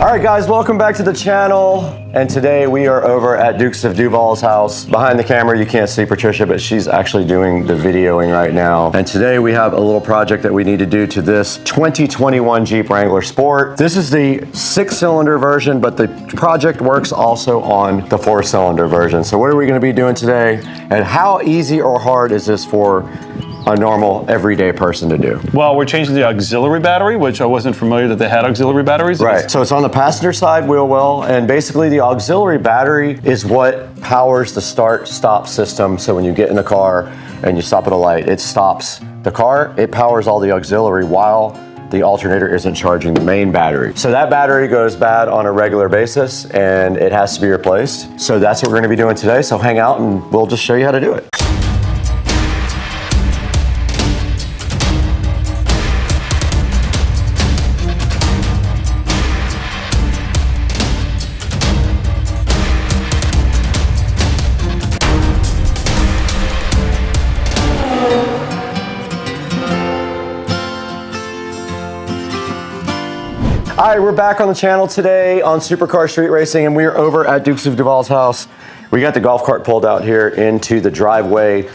All right guys, welcome back to the channel. And today we are over at Dukes of Duval's house. Behind the camera, you can't see Patricia, but she's actually doing the videoing right now. And today we have a little project that we need to do to this 2021 Jeep Wrangler Sport. This is the 6-cylinder version, but the project works also on the 4-cylinder version. So what are we gonna be doing today? And how easy or hard is this for a normal, everyday person to do? Well, we're changing the auxiliary battery, which I wasn't familiar that they had auxiliary batteries. Right, so it's on the passenger side wheel well, and basically the auxiliary battery is what powers the start-stop system. So when you get in the car and you stop at a light, it stops the car, it powers all the auxiliary while the alternator isn't charging the main battery. So that battery goes bad on a regular basis and it has to be replaced. So that's what we're gonna be doing today. So hang out and we'll just show you how to do it. All right, we're back on the channel today on Supercar Street Racing, and we're over at Dukes of Duval's house. We got the golf cart pulled out here into the driveway.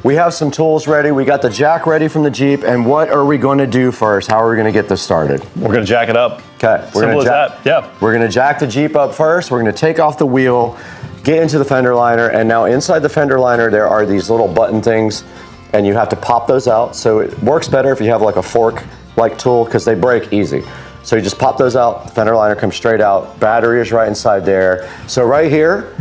We have some tools ready. We got the jack ready from the Jeep, and what are we going to do first? How are we going to get this started? We're going to jack it up. Okay. Simple as that, yeah. We're going to jack the Jeep up first. We're going to take off the wheel, get into the fender liner, and now inside the fender liner there are these little button things, and you have to pop those out. So it works better if you have like a fork-like tool because they break easy. So you just pop those out, the fender liner comes straight out, battery is right inside there. So right here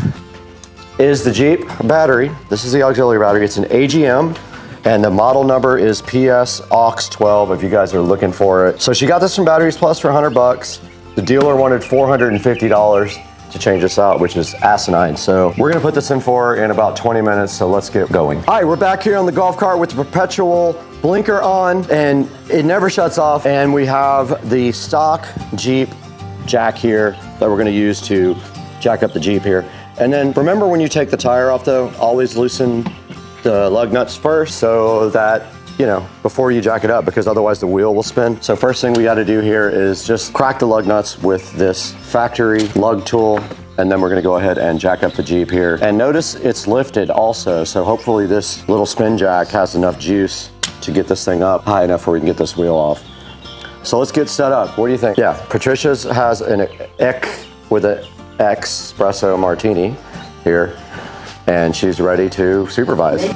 is the Jeep battery. This is the auxiliary battery, it's an AGM, and the model number is PS AUX 12 if you guys are looking for it. So she got this from Batteries Plus for 100 bucks. The dealer wanted $450 to change this out, which is asinine. So we're gonna put this in for her in about 20 minutes, so let's get going. All right, we're back here on the golf cart with the perpetual blinker on, and it never shuts off. And we have the stock Jeep jack here that we're gonna use to jack up the Jeep here. And then remember when you take the tire off though, always loosen the lug nuts first so that, you know, before you jack it up, because otherwise the wheel will spin. So first thing we gotta do here is just crack the lug nuts with this factory lug tool, and then we're gonna go ahead and jack up the Jeep here. And notice it's lifted also, so hopefully this little spin jack has enough juice to get this thing up high enough where we can get this wheel off. So let's get set up. What do you think? Yeah, Patricia's has an EC with an Expresso Martini here, and she's ready to supervise.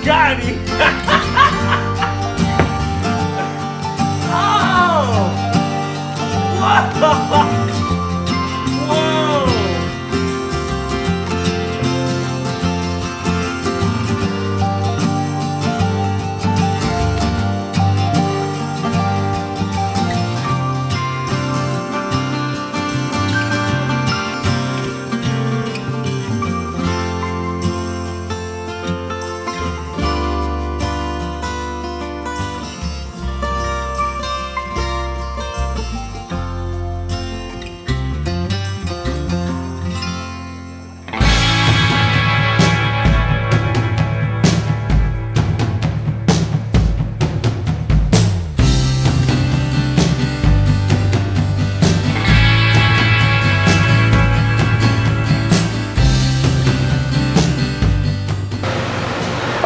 Got him! Oh! Whoa! Whoa!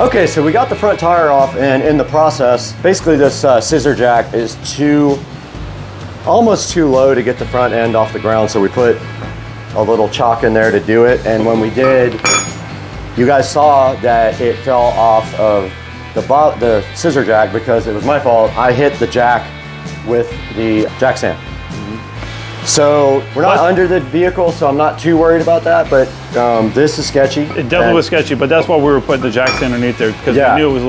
Okay, so we got the front tire off, and in the process, basically this scissor jack is almost too low to get the front end off the ground, so we put a little chalk in there to do it. And when we did, you guys saw that it fell off of the scissor jack because it was my fault. I hit the jack with the jack stand. So we're not under the vehicle, so I'm not too worried about that, but this is sketchy. It definitely was sketchy, but that's why we were putting the jack stand underneath there, because we knew it was a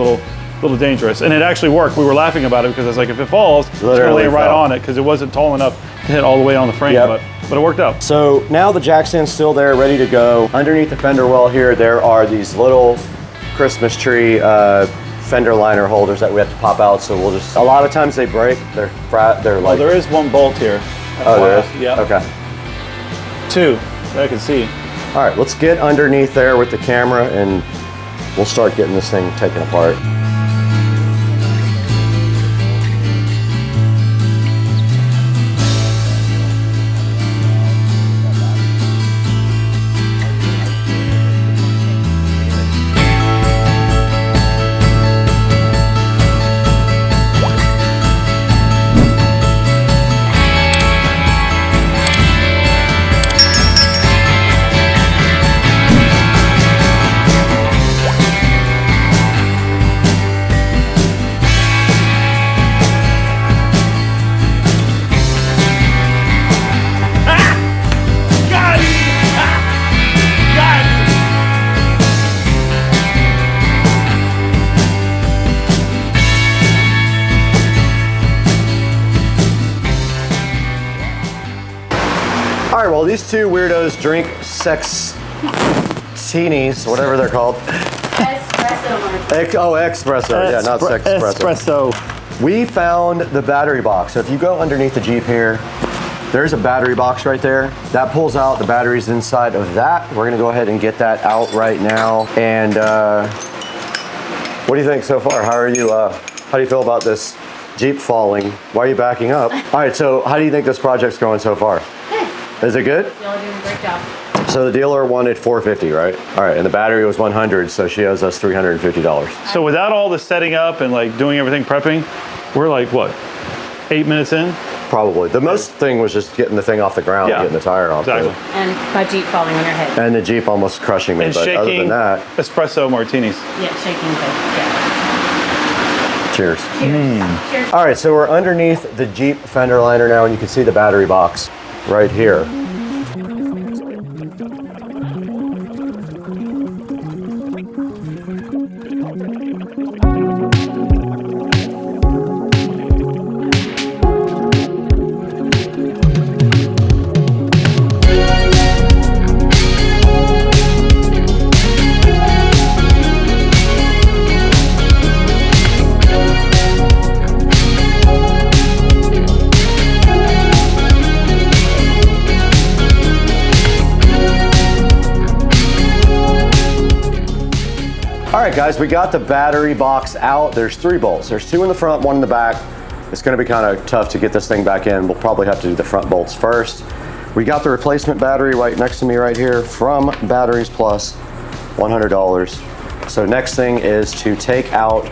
little dangerous. And it actually worked. We were laughing about it because I was like, if it falls, it's gonna lay right on it, because it wasn't tall enough to hit all the way on the frame, but it worked out. So now the jack stand's still there, ready to go. Underneath the fender well here, there are these little Christmas tree fender liner holders that we have to pop out, so we'll just, a lot of times they break, they're like... Oh, there is one bolt here. Oh, there is? Yeah. Okay. 2, that I can see. All right, let's get underneath there with the camera and we'll start getting this thing taken apart. All right, well, these two weirdos drink sex-tinis, whatever they're called. Espresso Martini. Espresso. Yeah, not sex espresso. We found the battery box. So if you go underneath the Jeep here, there's a battery box right there. That pulls out the batteries inside of that. We're gonna go ahead and get that out right now. And what do you think so far? How do you feel about this Jeep falling? Why are you backing up? All right, so how do you think this project's going so far? Is it good? Y'all are doing a great job. So the dealer wanted $450, right? All right, and the battery was $100, so she owes us $350. So without all the setting up and like doing everything prepping, we're like, what, 8 minutes in? Probably. The most thing was just getting the thing off the ground, getting the tire off. Exactly. And my Jeep falling on your head. And the Jeep almost crushing me, And but other than that. Espresso Martinis. Yeah, shaking the, Cheers. Cheers. Cheers. All right, so we're underneath the Jeep fender liner now, and you can see the battery box right here. All right, guys, we got the battery box out. There's 3 bolts. There's 2 in the front, 1 in the back. It's gonna be kind of tough to get this thing back in. We'll probably have to do the front bolts first. We got the replacement battery right next to me right here from Batteries Plus, $100. So next thing is to take out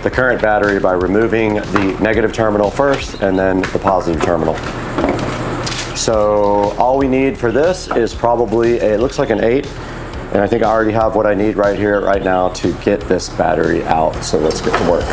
the current battery by removing the negative terminal first and then the positive terminal. So all we need for this is probably, it looks like an 8. And I think I already have what I need right here, right now to get this battery out. So let's get to work.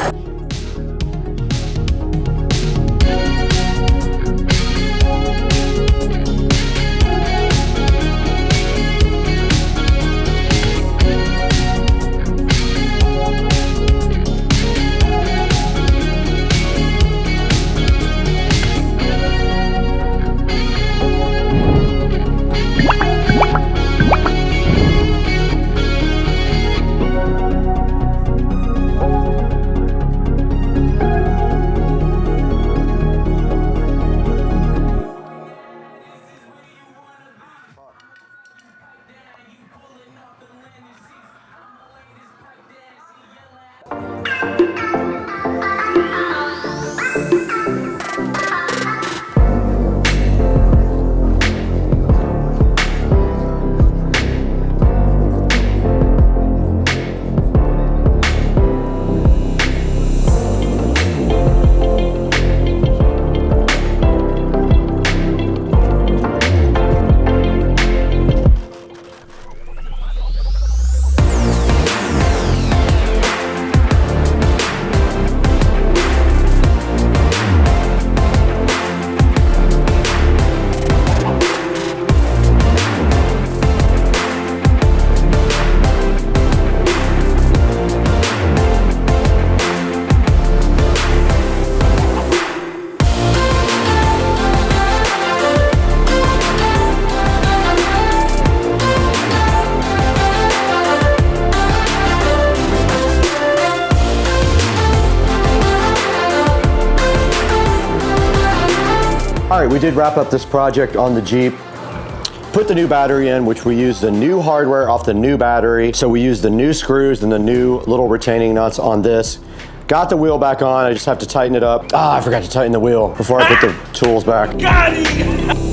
All right, we did wrap up this project on the Jeep. Put the new battery in, which we used the new hardware off the new battery. So we used the new screws and the new little retaining nuts on this. Got the wheel back on, I just have to tighten it up. I forgot to tighten the wheel before I put the tools back. Got it!